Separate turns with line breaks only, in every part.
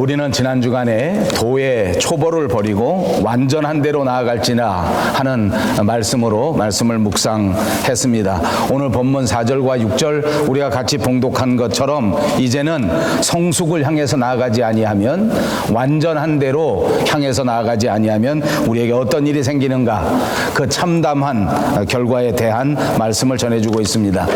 우리는 지난 주간에 도의 초보를 버리고 완전한 대로 나아갈지나 하는 말씀을 묵상했습니다. 오늘 본문 4절과 6절 우리가 같이 봉독한 것처럼 이제는 성숙을 향해서 나아가지 아니하면, 완전한 대로 향해서 나아가지 아니하면 우리에게 어떤 일이 생기는가, 그 참담한 결과에 대한 말씀을 전해주고 있습니다.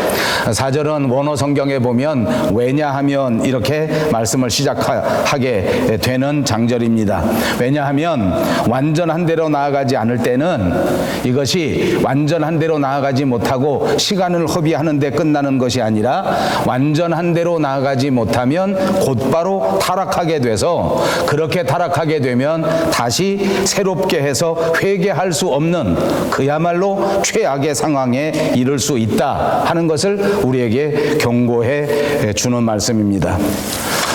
4절은 원어 성경에 보면 왜냐하면 이렇게 말씀을 시작하게 되는 장절입니다. 왜냐하면 완전한 대로 나아가지 않을 때는 이것이 완전한 대로 나아가지 못하고 시간을 허비하는 데 끝나는 것이 아니라, 완전한 대로 나아가지 못하면 곧바로 타락하게 돼서, 그렇게 타락하게 되면 다시 새롭게 해서 회개할 수 없는 그야말로 최악의 상황에 이를 수 있다 하는 것을 우리에게 경고해 주는 말씀입니다.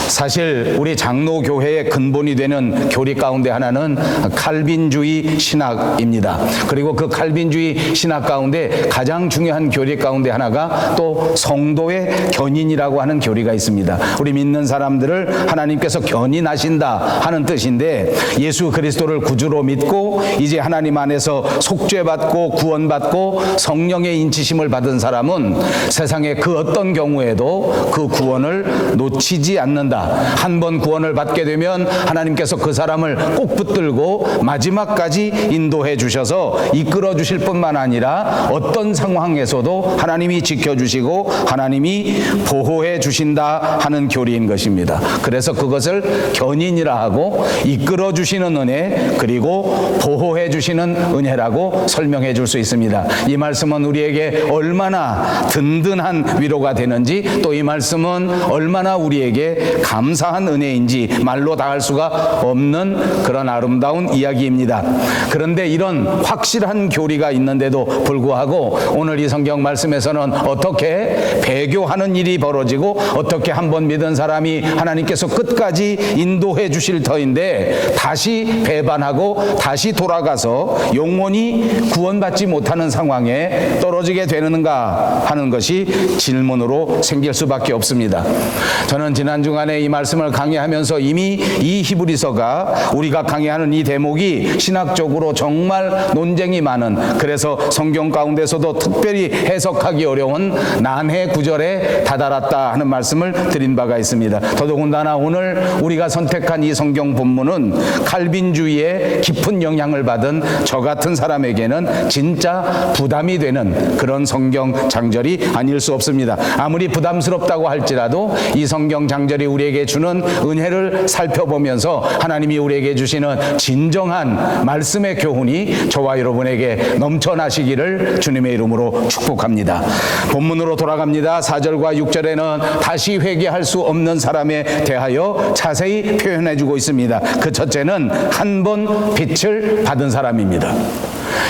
사실 우리 장로교회의 근본이 되는 교리 가운데 하나는 칼빈주의 신학입니다. 그리고 그 칼빈주의 신학 가운데 가장 중요한 교리 가운데 하나가 또 성도의 견인이라고 하는 교리가 있습니다. 우리 믿는 사람들을 하나님께서 견인하신다 하는 뜻인데, 예수 그리스도를 구주로 믿고 이제 하나님 안에서 속죄받고 구원받고 성령의 인치심을 받은 사람은 세상의 그 어떤 경우에도 그 구원을 놓치지 않는다. 한 번 구원을 받게 되면 하나님께서 그 사람을 꼭 붙들고 마지막까지 인도해 주셔서 이끌어 주실 뿐만 아니라 어떤 상황에서도 하나님이 지켜주시고 하나님이 보호해 주신다 하는 교리인 것입니다. 그래서 그것을 견인이라 하고, 이끌어 주시는 은혜, 그리고 보호해 주시는 은혜라고 설명해 줄 수 있습니다. 이 말씀은 우리에게 얼마나 든든한 위로가 되는지, 또 이 말씀은 얼마나 우리에게 감사한 은혜인지 말로 다 할 수가 없는 그런 아름다운 이야기입니다. 그런데 이런 확실한 교리가 있는데도 불구하고 오늘 이 성경 말씀에서는 어떻게 배교하는 일이 벌어지고, 어떻게 한번 믿은 사람이 하나님께서 끝까지 인도해 주실 터인데 다시 배반하고 다시 돌아가서 영원히 구원받지 못하는 상황에 떨어지게 되는가 하는 것이 질문으로 생길 수밖에 없습니다. 저는 지난 주간에 이 말씀을 강의하면서 이미 이 히브리서가, 우리가 강의하는 이 대목이 신학적으로 정말 논쟁이 많은, 그래서 성경 가운데서도 특별히 해석하기 어려운 난해 구절에 다다랐다 하는 말씀을 드린 바가 있습니다. 더더군다나 오늘 우리가 선택한 이 성경 본문은 칼빈주의의 깊은 영향을 받은 저 같은 사람에게는 진짜 부담이 되는 그런 성경 장절이 아닐 수 없습니다. 아무리 부담스럽다고 할지라도 이 성경 장절이 우리에게 주는 은혜를 살펴보면서 하나님이 우리에게 주시는 진정한 말씀의 교훈이 저와 여러분에게 넘쳐나시기를 주님의 이름으로 축복합니다. 본문으로 돌아갑니다. 4절과 6절에는 다시 회개할 수 없는 사람에 대하여 자세히 표현해 주고 있습니다. 그 첫째는 한 번 빛을 받은 사람입니다.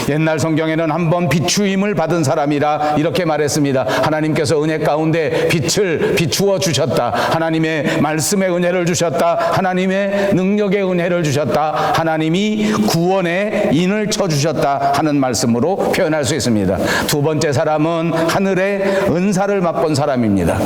옛날 성경에는 한 번 비추임을 받은 사람이라 이렇게 말했습니다. 하나님께서 은혜 가운데 빛을 비추어 주셨다. 하나님의 말씀의 은혜를 주셨다. 하나님의 능력의 은혜를 주셨다. 하나님이 구원의 인을 쳐주셨다 하는 말씀으로 표현할 수 있습니다. 두 번째 사람은 하늘의 은사를 맛본 사람입니다.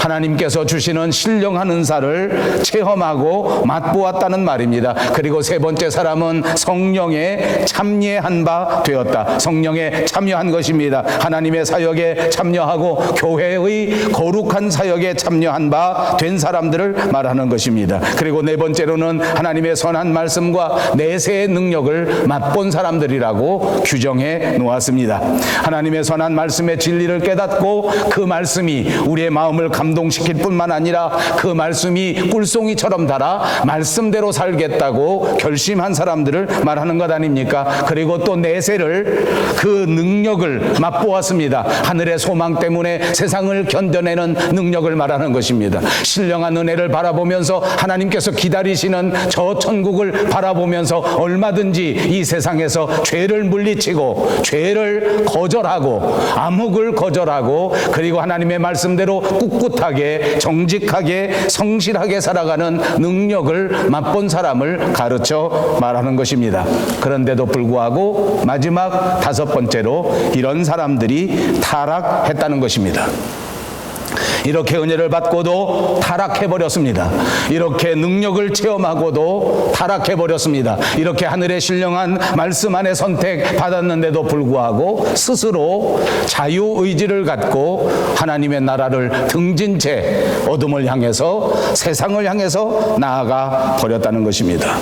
하나님께서 주시는 신령한 은사를 체험하고 맛보았다는 말입니다. 그리고 세 번째 사람은 성령에 참여한 바 되었다. 성령에 참여한 것입니다. 하나님의 사역에 참여하고 교회의 거룩한 사역에 참여한 바 된 사람들을 말하는 것입니다. 그리고 네 번째로는 하나님의 선한 말씀과 내세의 능력을 맛본 사람들이라고 규정해 놓았습니다. 하나님의 선한 말씀의 진리를 깨닫고 그 말씀이 우리의 마음을 감동시킬 뿐만 아니라 그 말씀이 꿀송이처럼 달아 말씀대로 살겠다고 결심한 사람들을 말하는 것 아닙니까? 그리고 또 내세를, 그 능력을 맛보았습니다. 하늘의 소망 때문에 세상을 견뎌내는 능력을 말하는 것입니다. 신령한 은혜를 바라보면서 하나님께서 기다리시는 저 천국을 바라보면서 얼마든지 이 세상에서 죄를 물리치고 죄를 거절하고 암흑을 거절하고, 그리고 하나님의 말씀대로 꿋꿋하게 정직하게 성실하게 살아가는 능력을 맛본 사람을 가르쳐 말하는 것입니다. 그런데도 불구하고 마지막 다섯 번째로 이런 사람들이 타락했다는 것입니다. 이렇게 은혜를 받고도 타락해버렸습니다. 이렇게 능력을 체험하고도 타락해버렸습니다. 이렇게 하늘의 신령한 말씀 안에 선택받았는데도 불구하고 스스로 자유의지를 갖고 하나님의 나라를 등진 채 어둠을 향해서, 세상을 향해서 나아가 버렸다는 것입니다.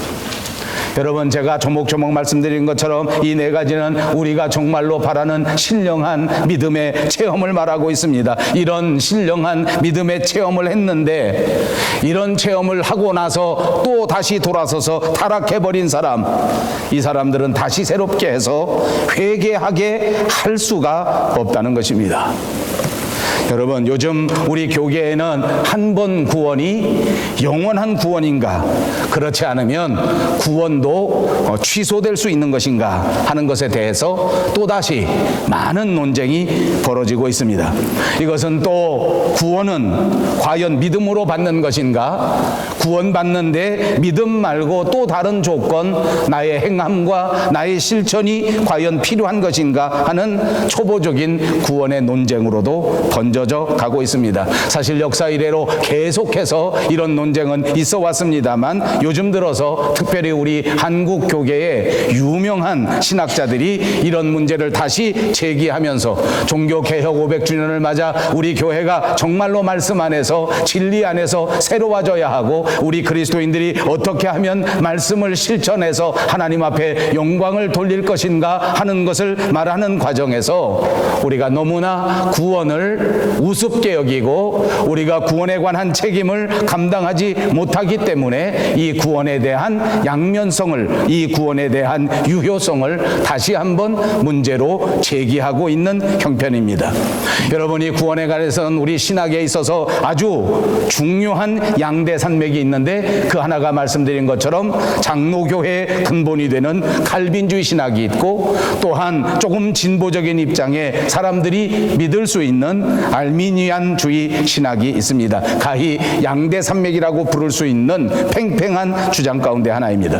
여러분, 제가 조목조목 말씀드린 것처럼 이 네 가지는 우리가 정말로 바라는 신령한 믿음의 체험을 말하고 있습니다. 이런 신령한 믿음의 체험을 했는데, 이런 체험을 하고 나서 또 다시 돌아서서 타락해버린 사람, 이 사람들은 다시 새롭게 해서 회개하게 할 수가 없다는 것입니다. 여러분, 요즘 우리 교계에는 한 번 구원이 영원한 구원인가, 그렇지 않으면 구원도 취소될 수 있는 것인가 하는 것에 대해서 또다시 많은 논쟁이 벌어지고 있습니다. 이것은 또 구원은 과연 믿음으로 받는 것인가, 구원받는데 믿음 말고 또 다른 조건, 나의 행함과 나의 실천이 과연 필요한 것인가 하는 초보적인 구원의 논쟁으로도 번져져 가고 있습니다. 사실 역사 이래로 계속해서 이런 논쟁은 있어 왔습니다만, 요즘 들어서 특별히 우리 한국 교계의 유명한 신학자들이 이런 문제를 다시 제기하면서 종교개혁 500주년을 맞아 우리 교회가 정말로 말씀 안에서, 진리 안에서 새로워져야 하고, 우리 그리스도인들이 어떻게 하면 말씀을 실천해서 하나님 앞에 영광을 돌릴 것인가 하는 것을 말하는 과정에서 우리가 너무나 구원을 우습게 여기고 우리가 구원에 관한 책임을 감당하지 못하기 때문에 이 구원에 대한 양면성을, 이 구원에 대한 유효성을 다시 한번 문제로 제기하고 있는 형편입니다. 여러분이 구원에 관해서는 우리 신학에 있어서 아주 중요한 양대 산맥이 있는데, 그 하나가 말씀드린 것처럼 장로교회의 근본이 되는 칼빈주의 신학이 있고, 또한 조금 진보적인 입장의 사람들이 믿을 수 있는 알미니안주의 신학이 있습니다. 가히 양대 산맥이라고 부를 수 있는 팽팽한 주장 가운데 하나입니다.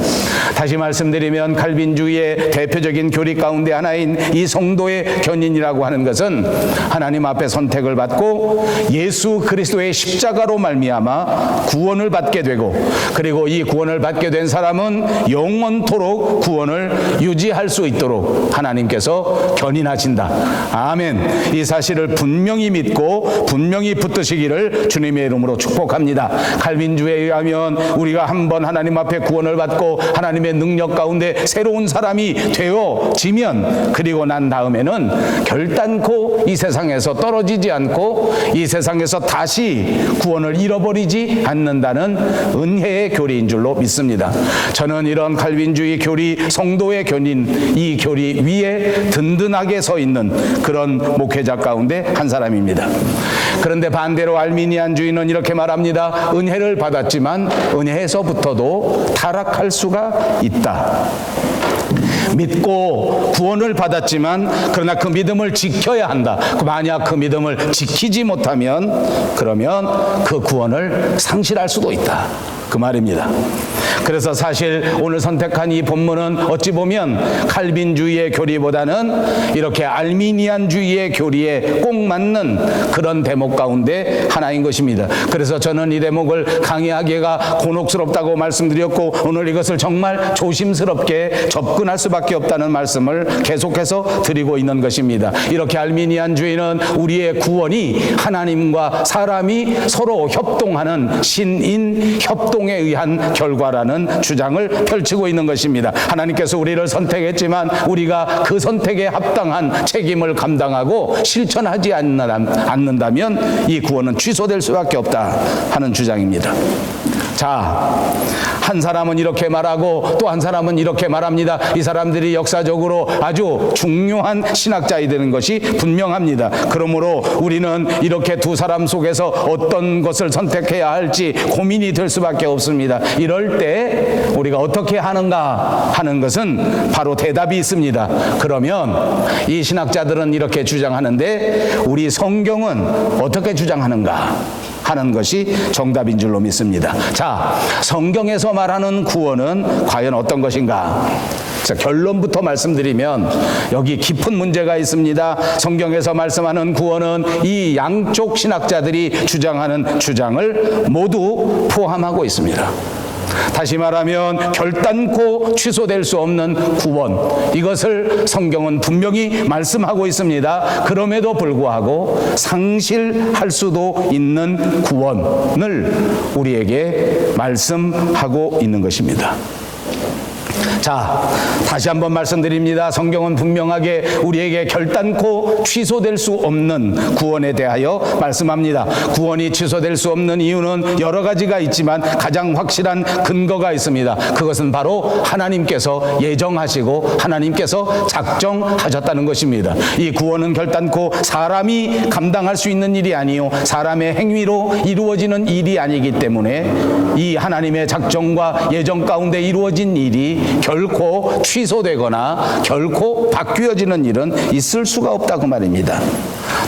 다시 말씀드리면 칼빈주의의 대표적인 교리 가운데 하나인 이 성도의 견인이라고 하는 것은 하나님 앞에 선택을 받고 예수 그리스도의 십자가로 말미암아 구원을 받게 되고, 그리고 이 구원을 받게 된 사람은 영원토록 구원을 유지할 수 있도록 하나님께서 견인하신다. 아멘. 이 사실을 분명히 믿고 분명히 붙드시기를 주님의 이름으로 축복합니다. 칼빈주의에 의하면 우리가 한번 하나님 앞에 구원을 받고 하나님의 능력 가운데 새로운 사람이 되어지면, 그리고 난 다음에는 결단코 이 세상에서 떨어지지 않고 이 세상에서 다시 구원을 잃어버리지 않는다는 은혜의 교리인 줄로 믿습니다. 저는 이런 칼빈주의 교리, 성도의 견인, 이 교리 위에 든든하게 서 있는 그런 목회자 가운데 한 사람입니다. 그런데 반대로 알미니안주의는 이렇게 말합니다. 은혜를 받았지만 은혜에서부터도 타락할 수가 있다. 믿고 구원을 받았지만 그러나 그 믿음을 지켜야 한다. 만약 그 믿음을 지키지 못하면 그러면 그 구원을 상실할 수도 있다. 그 말입니다. 그래서 사실 오늘 선택한 이 본문은 어찌 보면 칼빈주의의 교리보다는 이렇게 알미니안주의의 교리에 꼭 맞는 그런 대목 가운데 하나인 것입니다. 그래서 저는 이 대목을 강의하기가 곤혹스럽다고 말씀드렸고, 오늘 이것을 정말 조심스럽게 접근할 수밖에 없다는 말씀을 계속해서 드리고 있는 것입니다. 이렇게 알미니안주의는 우리의 구원이 하나님과 사람이 서로 협동하는 신인 협동에 의한 결과라는 주장을 펼치고 있는 것입니다. 하나님께서 우리를 선택했지만 우리가 그 선택에 합당한 책임을 감당하고 실천하지 않는다면 이 구원은 취소될 수밖에 없다 하는 주장입니다. 자, 한 사람은 이렇게 말하고 또 한 사람은 이렇게 말합니다. 이 사람들이 역사적으로 아주 중요한 신학자이 되는 것이 분명합니다. 그러므로 우리는 이렇게 두 사람 속에서 어떤 것을 선택해야 할지 고민이 될 수밖에 없습니다. 이럴 때 우리가 어떻게 하는가 하는 것은 바로 대답이 있습니다. 그러면 이 신학자들은 이렇게 주장하는데 우리 성경은 어떻게 주장하는가 하는 것이 정답인 줄로 믿습니다. 자, 성경에서 말하는 구원은 과연 어떤 것인가? 자, 결론부터 말씀드리면 여기 깊은 문제가 있습니다. 성경에서 말씀하는 구원은 이 양쪽 신학자들이 주장하는 주장을 모두 포함하고 있습니다. 다시 말하면 결단코 취소될 수 없는 구원, 이것을 성경은 분명히 말씀하고 있습니다. 그럼에도 불구하고 상실할 수도 있는 구원을 우리에게 말씀하고 있는 것입니다. 자, 다시 한번 말씀드립니다. 성경은 분명하게 우리에게 결단코 취소될 수 없는 구원에 대하여 말씀합니다. 구원이 취소될 수 없는 이유는 여러 가지가 있지만 가장 확실한 근거가 있습니다. 그것은 바로 하나님께서 예정하시고 하나님께서 작정하셨다는 것입니다. 이 구원은 결단코 사람이 감당할 수 있는 일이 아니요 사람의 행위로 이루어지는 일이 아니기 때문에 이 하나님의 작정과 예정 가운데 이루어진 일이 결코 취소되거나 결코 바뀌어지는 일은 있을 수가 없다고 말입니다.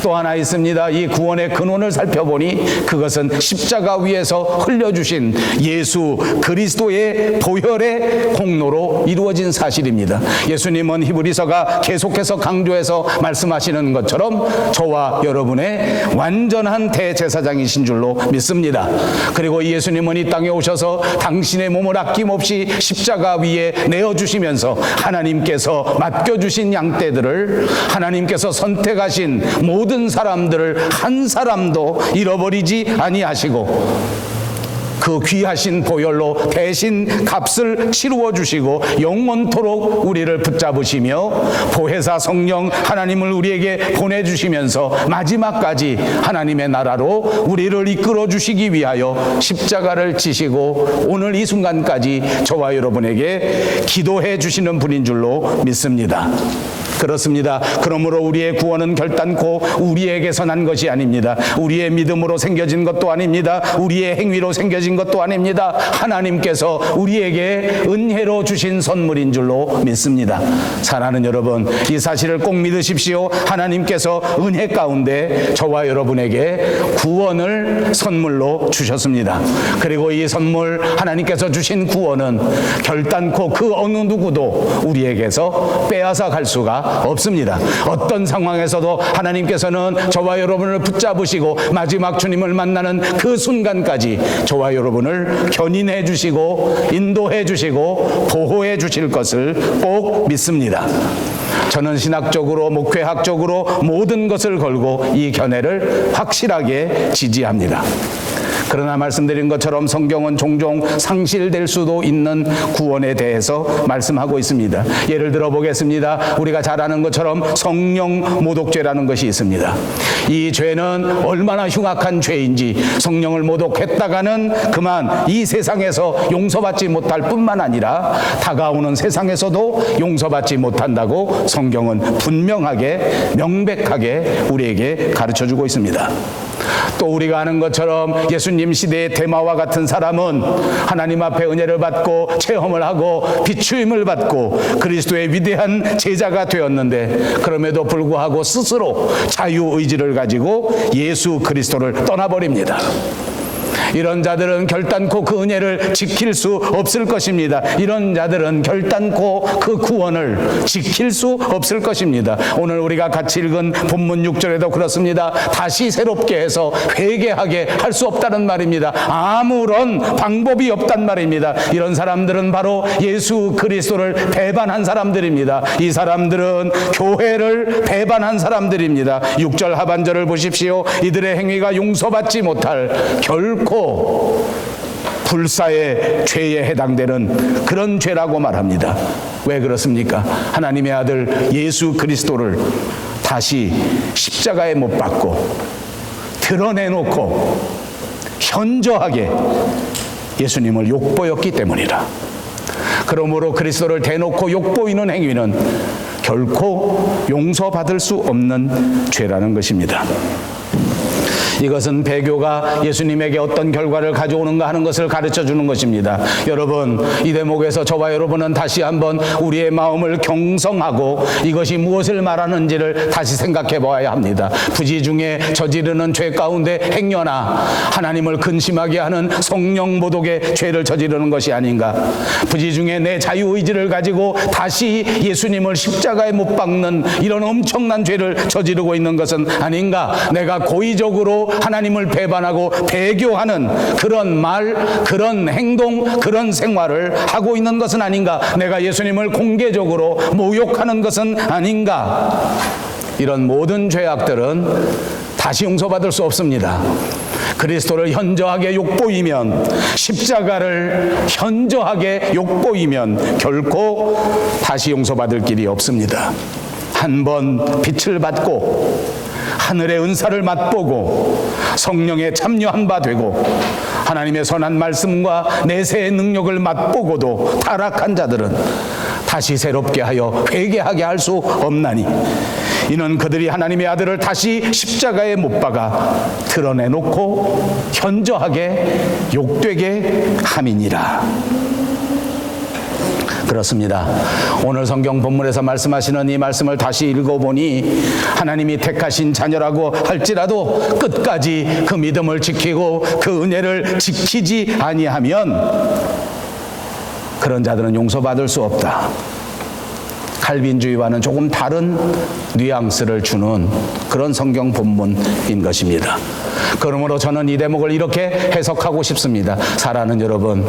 또 하나 있습니다. 이 구원의 근원을 살펴보니 그것은 십자가 위에서 흘려주신 예수 그리스도의 보혈의 공로로 이루어진 사실입니다. 예수님은 히브리서가 계속해서 강조해서 말씀하시는 것처럼 저와 여러분의 완전한 대제사장이신 줄로 믿습니다. 그리고 예수님은 이 땅에 오셔서 당신의 몸을 아낌없이 십자가 위에 내어주시면서 하나님께서 맡겨주신 양떼들을 하나님께서 선택하신 모든 사람들을 한 사람도 잃어버리지 아니하시고 그 귀하신 보혈로 대신 값을 치루어 주시고 영원토록 우리를 붙잡으시며 보혜사 성령 하나님을 우리에게 보내주시면서 마지막까지 하나님의 나라로 우리를 이끌어 주시기 위하여 십자가를 지시고 오늘 이 순간까지 저와 여러분에게 기도해 주시는 분인 줄로 믿습니다. 그렇습니다. 그러므로 우리의 구원은 결단코 우리에게서 난 것이 아닙니다. 우리의 믿음으로 생겨진 것도 아닙니다. 우리의 행위로 생겨진 것도 아닙니다. 하나님께서 우리에게 은혜로 주신 선물인 줄로 믿습니다. 사랑하는 여러분, 이 사실을 꼭 믿으십시오. 하나님께서 은혜 가운데 저와 여러분에게 구원을 선물로 주셨습니다. 그리고 이 선물 하나님께서 주신 구원은 결단코 그 어느 누구도 우리에게서 빼앗아 갈 수가 없습니다. 어떤 상황에서도 하나님께서는 저와 여러분을 붙잡으시고 마지막 주님을 만나는 그 순간까지 저와 여러분을 견인해 주시고 인도해 주시고 보호해 주실 것을 꼭 믿습니다. 저는 신학적으로 목회학적으로 모든 것을 걸고 이 견해를 확실하게 지지합니다. 그러나 말씀드린 것처럼 성경은 종종 상실될 수도 있는 구원에 대해서 말씀하고 있습니다. 예를 들어 보겠습니다. 우리가 잘 아는 것처럼 성령 모독죄라는 것이 있습니다. 이 죄는 얼마나 흉악한 죄인지 성령을 모독했다가는 그만 이 세상에서 용서받지 못할 뿐만 아니라 다가오는 세상에서도 용서받지 못한다고 성경은 분명하게 명백하게 우리에게 가르쳐주고 있습니다. 또 우리가 아는 것처럼 예수님 시대의 데마와 같은 사람은 하나님 앞에 은혜를 받고 체험을 하고 비추임을 받고 그리스도의 위대한 제자가 되었는데 그럼에도 불구하고 스스로 자유의지를 가지고 예수 그리스도를 떠나버립니다. 이런 자들은 결단코 그 은혜를 지킬 수 없을 것입니다. 이런 자들은 결단코 그 구원을 지킬 수 없을 것입니다. 오늘 우리가 같이 읽은 본문 6절에도 그렇습니다. 다시 새롭게 해서 회개하게 할 수 없다는 말입니다. 아무런 방법이 없단 말입니다. 이런 사람들은 바로 예수 그리스도를 배반한 사람들입니다. 이 사람들은 교회를 배반한 사람들입니다. 6절 하반절을 보십시오. 이들의 행위가 용서받지 못할 결코 불사의 죄에 해당되는 그런 죄라고 말합니다. 왜 그렇습니까? 하나님의 아들 예수 그리스도를 다시 십자가에 못 박고 드러내놓고 현저하게 예수님을 욕보였기 때문이라. 그러므로 그리스도를 대놓고 욕보이는 행위는 결코 용서받을 수 없는 죄라는 것입니다. 이것은 배교가 예수님에게 어떤 결과를 가져오는가 하는 것을 가르쳐 주는 것입니다. 여러분, 이 대목에서 저와 여러분은 다시 한번 우리의 마음을 경성하고 이것이 무엇을 말하는지를 다시 생각해 보아야 합니다. 부지 중에 저지르는 죄 가운데 행여나 하나님을 근심하게 하는 성령 모독의 죄를 저지르는 것이 아닌가. 부지 중에 내 자유의지를 가지고 다시 예수님을 십자가에 못 박는 이런 엄청난 죄를 저지르고 있는 것은 아닌가. 내가 고의적으로 하나님을 배반하고 배교하는 그런 말, 그런 행동, 그런 생활을 하고 있는 것은 아닌가. 내가 예수님을 공개적으로 모욕하는 것은 아닌가. 이런 모든 죄악들은 다시 용서받을 수 없습니다. 그리스도를 현저하게 욕보이면, 십자가를 현저하게 욕보이면 결코 다시 용서받을 길이 없습니다. 한번 빛을 받고 하늘의 은사를 맛보고 성령에 참여한 바 되고 하나님의 선한 말씀과 내세의 능력을 맛보고도 타락한 자들은 다시 새롭게 하여 회개하게 할 수 없나니, 이는 그들이 하나님의 아들을 다시 십자가에 못 박아 드러내놓고 현저하게 욕되게 함이니라. 그렇습니다. 오늘 성경 본문에서 말씀하시는 이 말씀을 다시 읽어보니 하나님이 택하신 자녀라고 할지라도 끝까지 그 믿음을 지키고 그 은혜를 지키지 아니하면 그런 자들은 용서받을 수 없다. 칼빈주의와는 조금 다른 뉘앙스를 주는 그런 성경 본문인 것입니다. 그러므로 저는 이 대목을 이렇게 해석하고 싶습니다. 사랑하는 여러분,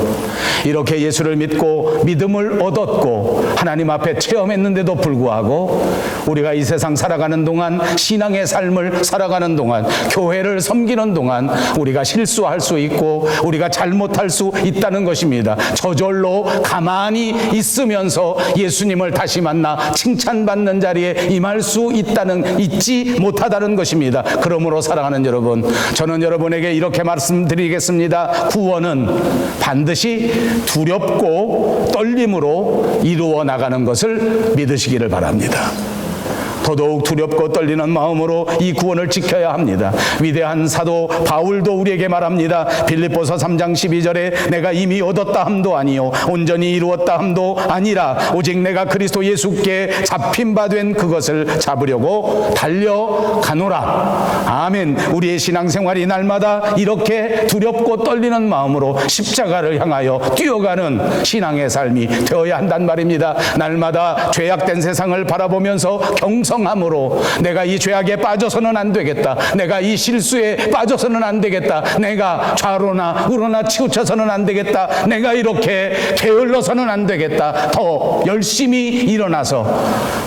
이렇게 예수를 믿고 믿음을 얻었고 하나님 앞에 체험했는데도 불구하고 우리가 이 세상 살아가는 동안, 신앙의 삶을 살아가는 동안, 교회를 섬기는 동안 우리가 실수할 수 있고 우리가 잘못할 수 있다는 것입니다. 저절로 가만히 있으면서 예수님을 다시 만나 칭찬받는 자리에 임할 수 있지 못하다는 것입니다. 그러므로 사랑하는 여러분, 저는 여러분에게 이렇게 말씀드리겠습니다. 구원은 반드시 두렵고 떨림으로 이루어 나가는 것을 믿으시기를 바랍니다. 더더욱 두렵고 떨리는 마음으로 이 구원을 지켜야 합니다. 위대한 사도 바울도 우리에게 말합니다. 빌립보서 3장 12절에 내가 이미 얻었다 함도 아니요 온전히 이루었다 함도 아니라 오직 내가 그리스도 예수께 잡힌 바 된 그것을 잡으려고 달려가노라. 아멘. 우리의 신앙생활이 날마다 이렇게 두렵고 떨리는 마음으로 십자가를 향하여 뛰어가는 신앙의 삶이 되어야 한단 말입니다. 날마다 죄악된 세상을 바라보면서 경성함으로 내가 이 죄악에 빠져서는 안 되겠다, 내가 이 실수에 빠져서는 안 되겠다, 내가 좌로나 우로나 치우쳐서는 안 되겠다, 내가 이렇게 게을러서는 안 되겠다, 더 열심히 일어나서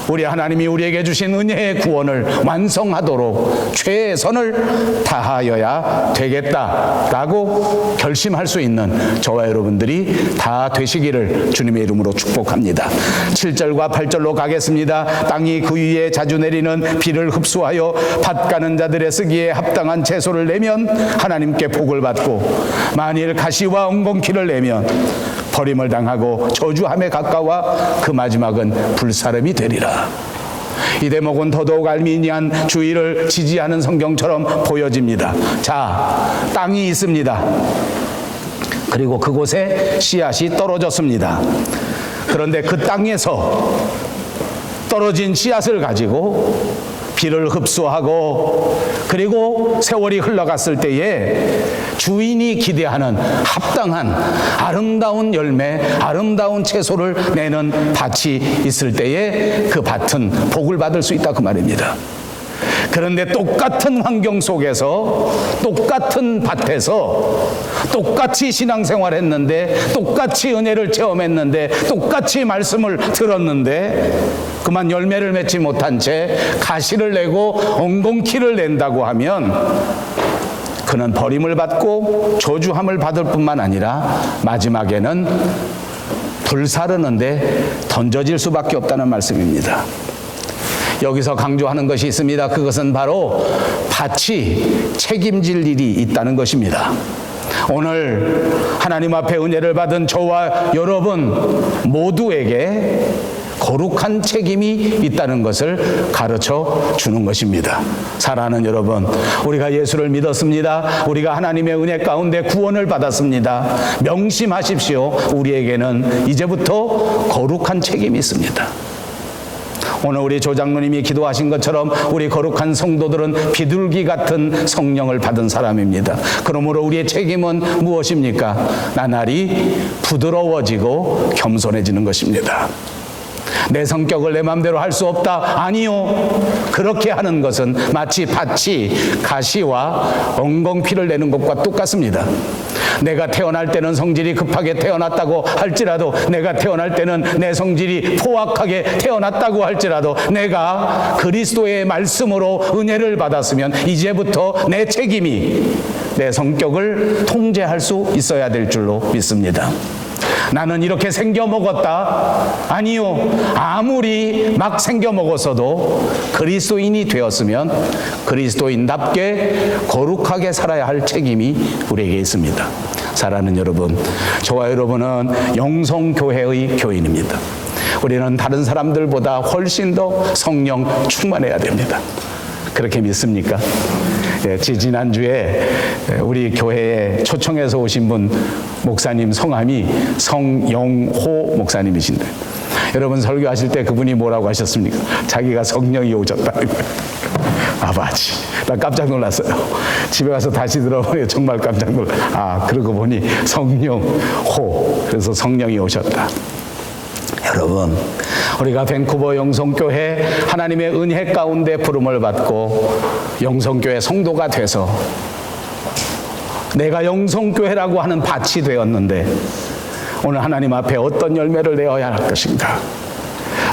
우리 하나님이 우리에게 주신 은혜의 구원을 완성하도록 최선을 다하여야 되겠다라고 결심할 수 있는 저와 여러분들이 다 되시기를 주님의 이름으로 축복합니다. 7절과 8절로 가겠습니다. 땅이 그 위에 자주 내리는 비를 흡수하여 밭 가는 자들의 쓰기에 합당한 채소를 내면 하나님께 복을 받고, 만일 가시와 엉겅퀴를 내면 버림을 당하고 저주함에 가까워 그 마지막은 불사름이 되리라. 이 대목은 더더욱 알미니안 주의를 지지하는 성경처럼 보여집니다. 자, 땅이 있습니다. 그리고 그곳에 씨앗이 떨어졌습니다. 그런데 그 땅에서 떨어진 씨앗을 가지고 비를 흡수하고 그리고 세월이 흘러갔을 때에 주인이 기대하는 합당한 아름다운 열매, 아름다운 채소를 내는 밭이 있을 때에 그 밭은 복을 받을 수 있다, 그 말입니다. 그런데 똑같은 환경 속에서, 똑같은 밭에서 똑같이 신앙생활 했는데, 똑같이 은혜를 체험했는데, 똑같이 말씀을 들었는데 그만 열매를 맺지 못한 채 가시를 내고 엉겅퀴를 낸다고 하면 그는 버림을 받고 저주함을 받을 뿐만 아니라 마지막에는 불사르는데 던져질 수밖에 없다는 말씀입니다. 여기서 강조하는 것이 있습니다. 그것은 바로 밭이 책임질 일이 있다는 것입니다. 오늘 하나님 앞에 은혜를 받은 저와 여러분 모두에게 거룩한 책임이 있다는 것을 가르쳐 주는 것입니다. 사랑하는 여러분, 우리가 예수를 믿었습니다. 우리가 하나님의 은혜 가운데 구원을 받았습니다. 명심하십시오. 우리에게는 이제부터 거룩한 책임이 있습니다. 오늘 우리 조장로님이 기도하신 것처럼 우리 거룩한 성도들은 비둘기 같은 성령을 받은 사람입니다. 그러므로 우리의 책임은 무엇입니까? 나날이 부드러워지고 겸손해지는 것입니다. 내 성격을 내 마음대로 할 수 없다. 아니요. 그렇게 하는 것은 마치 밭이 가시와 엉겅퀴를 내는 것과 똑같습니다. 내가 태어날 때는 성질이 급하게 태어났다고 할지라도, 내가 태어날 때는 내 성질이 포악하게 태어났다고 할지라도, 내가 그리스도의 말씀으로 은혜를 받았으면 이제부터 내 책임이 내 성격을 통제할 수 있어야 될 줄로 믿습니다. 나는 이렇게 생겨 먹었다. 아니요. 아무리 막 생겨 먹었어도 그리스도인이 되었으면 그리스도인답게 거룩하게 살아야 할 책임이 우리에게 있습니다. 사랑하는 여러분, 저와 여러분은 영성교회의 교인입니다. 우리는 다른 사람들보다 훨씬 더 성령 충만해야 됩니다. 그렇게 믿습니까? 지난주에 우리 교회에 초청해서 오신 분 목사님 성함이 성영호 목사님이신데, 여러분 설교하실 때 그분이 뭐라고 하셨습니까? 자기가 성령이 오셨다는 거예요. 아버지, 나 깜짝 놀랐어요. 집에 가서 다시 들어보니 정말 깜짝 놀랐어요. 그러고 보니 성령호, 그래서 성령이 오셨다. 여러분, 우리가 밴쿠버 영성교회 하나님의 은혜 가운데 부름을 받고 영성교회 성도가 돼서 내가 영성교회라고 하는 밭이 되었는데, 오늘 하나님 앞에 어떤 열매를 내어야 할 것인가?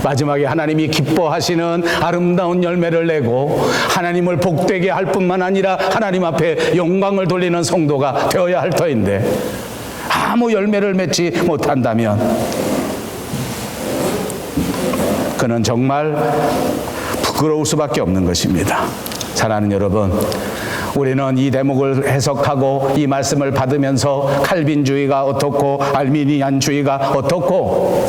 마지막에 하나님이 기뻐하시는 아름다운 열매를 내고 하나님을 복되게 할 뿐만 아니라 하나님 앞에 영광을 돌리는 성도가 되어야 할 터인데, 아무 열매를 맺지 못한다면 그는 정말 부끄러울 수밖에 없는 것입니다. 사랑하는 여러분, 우리는 이 대목을 해석하고 이 말씀을 받으면서 칼빈주의가 어떻고 알미니안주의가 어떻고,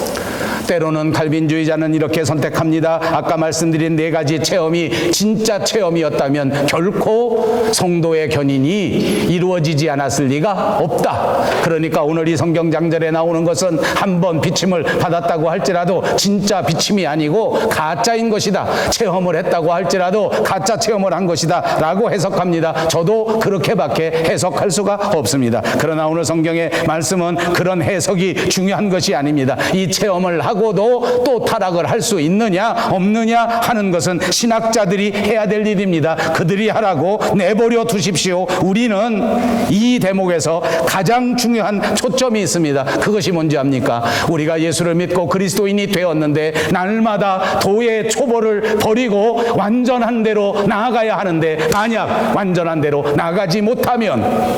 때로는 칼빈주의자는 이렇게 선택합니다. 아까 말씀드린 네 가지 체험이 진짜 체험이었다면 결코 성도의 견인이 이루어지지 않았을 리가 없다. 그러니까 오늘 이 성경 장절에 나오는 것은 한 번 비침을 받았다고 할지라도 진짜 비침이 아니고 가짜인 것이다. 체험을 했다고 할지라도 가짜 체험을 한 것이다 라고 해석합니다. 저도 그렇게밖에 해석할 수가 없습니다. 그러나 오늘 성경의 말씀은 그런 해석이 중요한 것이 아닙니다. 이 체험을 하고도 또 타락을 할 수 있느냐 없느냐 하는 것은 신학자들이 해야 될 일입니다. 그들이 하라고 내버려 두십시오. 우리는 이 대목에서 가장 중요한 초점이 있습니다. 그것이 뭔지 압니까? 우리가 예수를 믿고 그리스도인이 되었는데 날마다 도의 초보를 버리고 완전한 대로 나아가야 하는데, 만약 완전한 대로 나아가지 못하면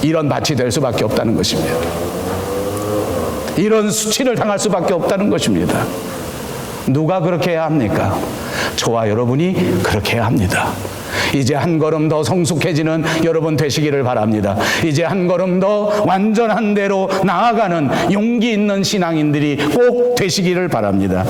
이런 밭이 될 수밖에 없다는 것입니다. 이런 수치를 당할 수밖에 없다는 것입니다. 누가 그렇게 해야 합니까? 저와 여러분이 그렇게 해야 합니다. 이제 한 걸음 더 성숙해지는 여러분 되시기를 바랍니다. 이제 한 걸음 더 완전한 대로 나아가는 용기 있는 신앙인들이 꼭 되시기를 바랍니다.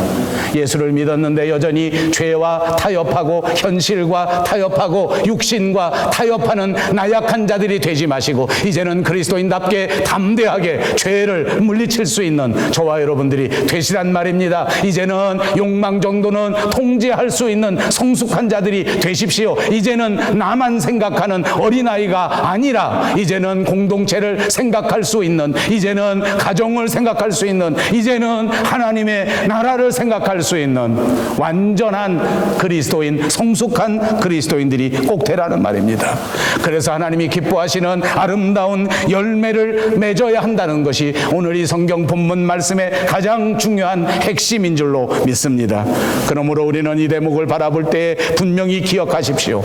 예수를 믿었는데 여전히 죄와 타협하고 현실과 타협하고 육신과 타협하는 나약한 자들이 되지 마시고, 이제는 그리스도인답게 담대하게 죄를 물리칠 수 있는 저와 여러분들이 되시란 말입니다. 이제는 욕망 정도는 통제할 수 있는 성숙한 자들이 되십시오. 이제는 나만 생각하는 어린아이가 아니라 이제는 공동체를 생각할 수 있는, 이제는 가정을 생각할 수 있는, 이제는 하나님의 나라를 생각할 수 있는 완전한 그리스도인, 성숙한 그리스도인들이 꼭 되라는 말입니다. 그래서 하나님이 기뻐하시는 아름다운 열매를 맺어야 한다는 것이 오늘 이 성경 본문 말씀의 가장 중요한 핵심인 줄로 믿습니다. 그러므로 우리는 이 대목을 바라볼 때 분명히 기억하십시오.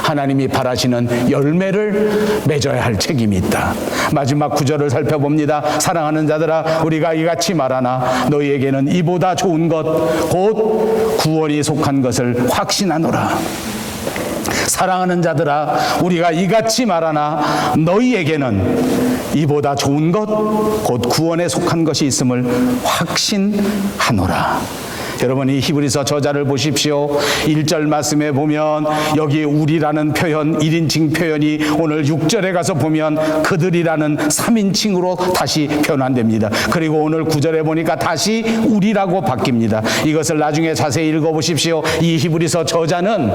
하나님이 바라시는 열매를 맺어야 할 책임이 있다. 마지막 구절을 살펴봅니다. 사랑하는 자들아, 우리가 이같이 말하나 너희에게는 이보다 좋은 것 곧 구원이 속한 것을 확신하노라. 사랑하는 자들아, 우리가 이같이 말하나 너희에게는 이보다 좋은 것 곧 구원에 속한 것이 있음을 확신하노라. 여러분, 이 히브리서 저자를 보십시오. 1절 말씀에 보면 여기 우리라는 표현, 1인칭 표현이 오늘 6절에 가서 보면 그들이라는 3인칭으로 다시 변환됩니다. 그리고 오늘 9절에 보니까 다시 우리라고 바뀝니다. 이것을 나중에 자세히 읽어보십시오. 이 히브리서 저자는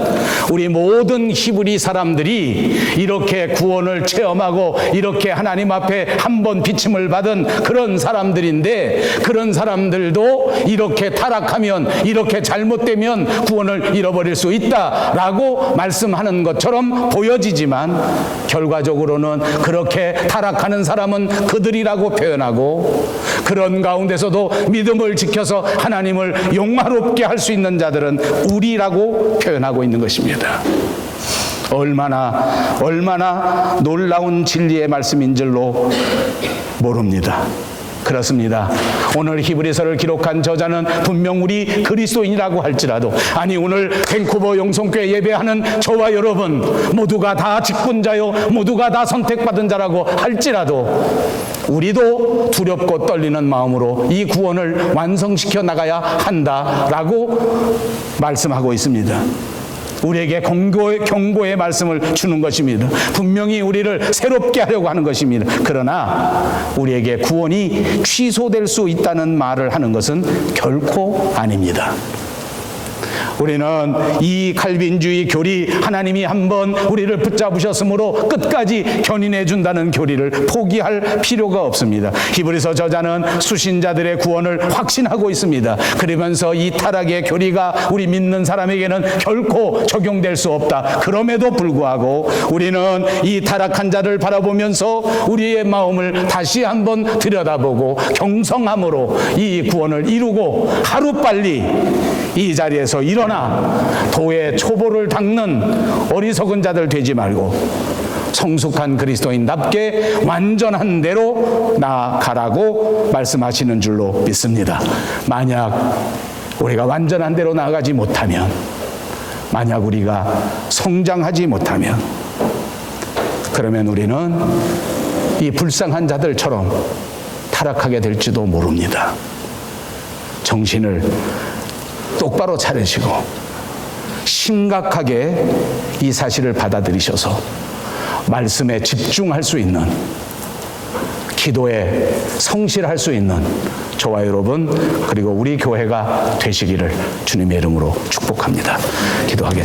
우리 모든 히브리 사람들이 이렇게 구원을 체험하고 이렇게 하나님 앞에 한번 비침을 받은 그런 사람들인데, 그런 사람들도 이렇게 타락하면, 이렇게 잘못되면 구원을 잃어버릴 수 있다라고 말씀하는 것처럼 보여지지만, 결과적으로는 그렇게 타락하는 사람은 그들이라고 표현하고, 그런 가운데서도 믿음을 지켜서 하나님을 영화롭게 할 수 있는 자들은 우리라고 표현하고 있는 것입니다. 얼마나 놀라운 진리의 말씀인 줄로 모릅니다. 그렇습니다. 오늘 히브리서를 기록한 저자는 분명 우리 그리스도인이라고 할지라도, 아니 오늘 밴쿠버 영성교회 예배하는 저와 여러분 모두가 다 직분자요, 모두가 다 선택받은 자라고 할지라도 우리도 두렵고 떨리는 마음으로 이 구원을 완성시켜 나가야 한다라고 말씀하고 있습니다. 우리에게 경고의 말씀을 주는 것입니다. 분명히 우리를 새롭게 하려고 하는 것입니다. 그러나 우리에게 구원이 취소될 수 있다는 말을 하는 것은 결코 아닙니다. 우리는 이 칼빈주의 교리, 하나님이 한번 우리를 붙잡으셨으므로 끝까지 견인해 준다는 교리를 포기할 필요가 없습니다. 히브리서 저자는 수신자들의 구원을 확신하고 있습니다. 그러면서 이 타락의 교리가 우리 믿는 사람에게는 결코 적용될 수 없다. 그럼에도 불구하고 우리는 이 타락한 자를 바라보면서 우리의 마음을 다시 한번 들여다보고 경성함으로 이 구원을 이루고 하루빨리 이 자리에서 일어나 도의 초보를 닦는 어리석은 자들 되지 말고 성숙한 그리스도인답게 완전한 대로 나아가라고 말씀하시는 줄로 믿습니다. 만약 우리가 완전한 대로 나아가지 못하면, 만약 우리가 성장하지 못하면, 그러면 우리는 이 불쌍한 자들처럼 타락하게 될지도 모릅니다. 정신을 똑바로 차리시고 심각하게 이 사실을 받아들이셔서 말씀에 집중할 수 있는, 기도에 성실할 수 있는 저와 여러분 그리고 우리 교회가 되시기를 주님의 이름으로 축복합니다. 기도하겠습니다.